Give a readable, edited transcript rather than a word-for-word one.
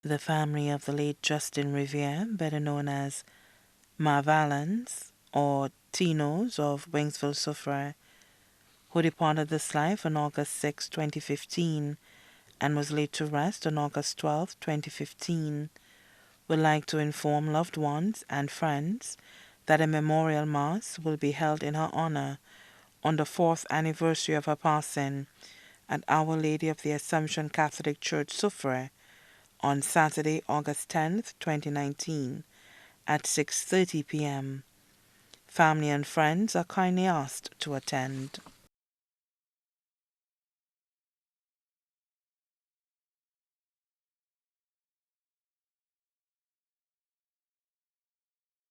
The family of the late Justin Riviere, better known as Ma Valens or Tinos of Wingsville, Soufriere, who departed this life on August 6, 2015, and was laid to rest on August 12, 2015, would like to inform loved ones and friends that a memorial mass will be held in her honor on the 4th anniversary of her passing at Our Lady of the Assumption Catholic Church, Soufriere, on Saturday, August 10, 2019, at 6:30 p.m. Family and friends are kindly asked to attend.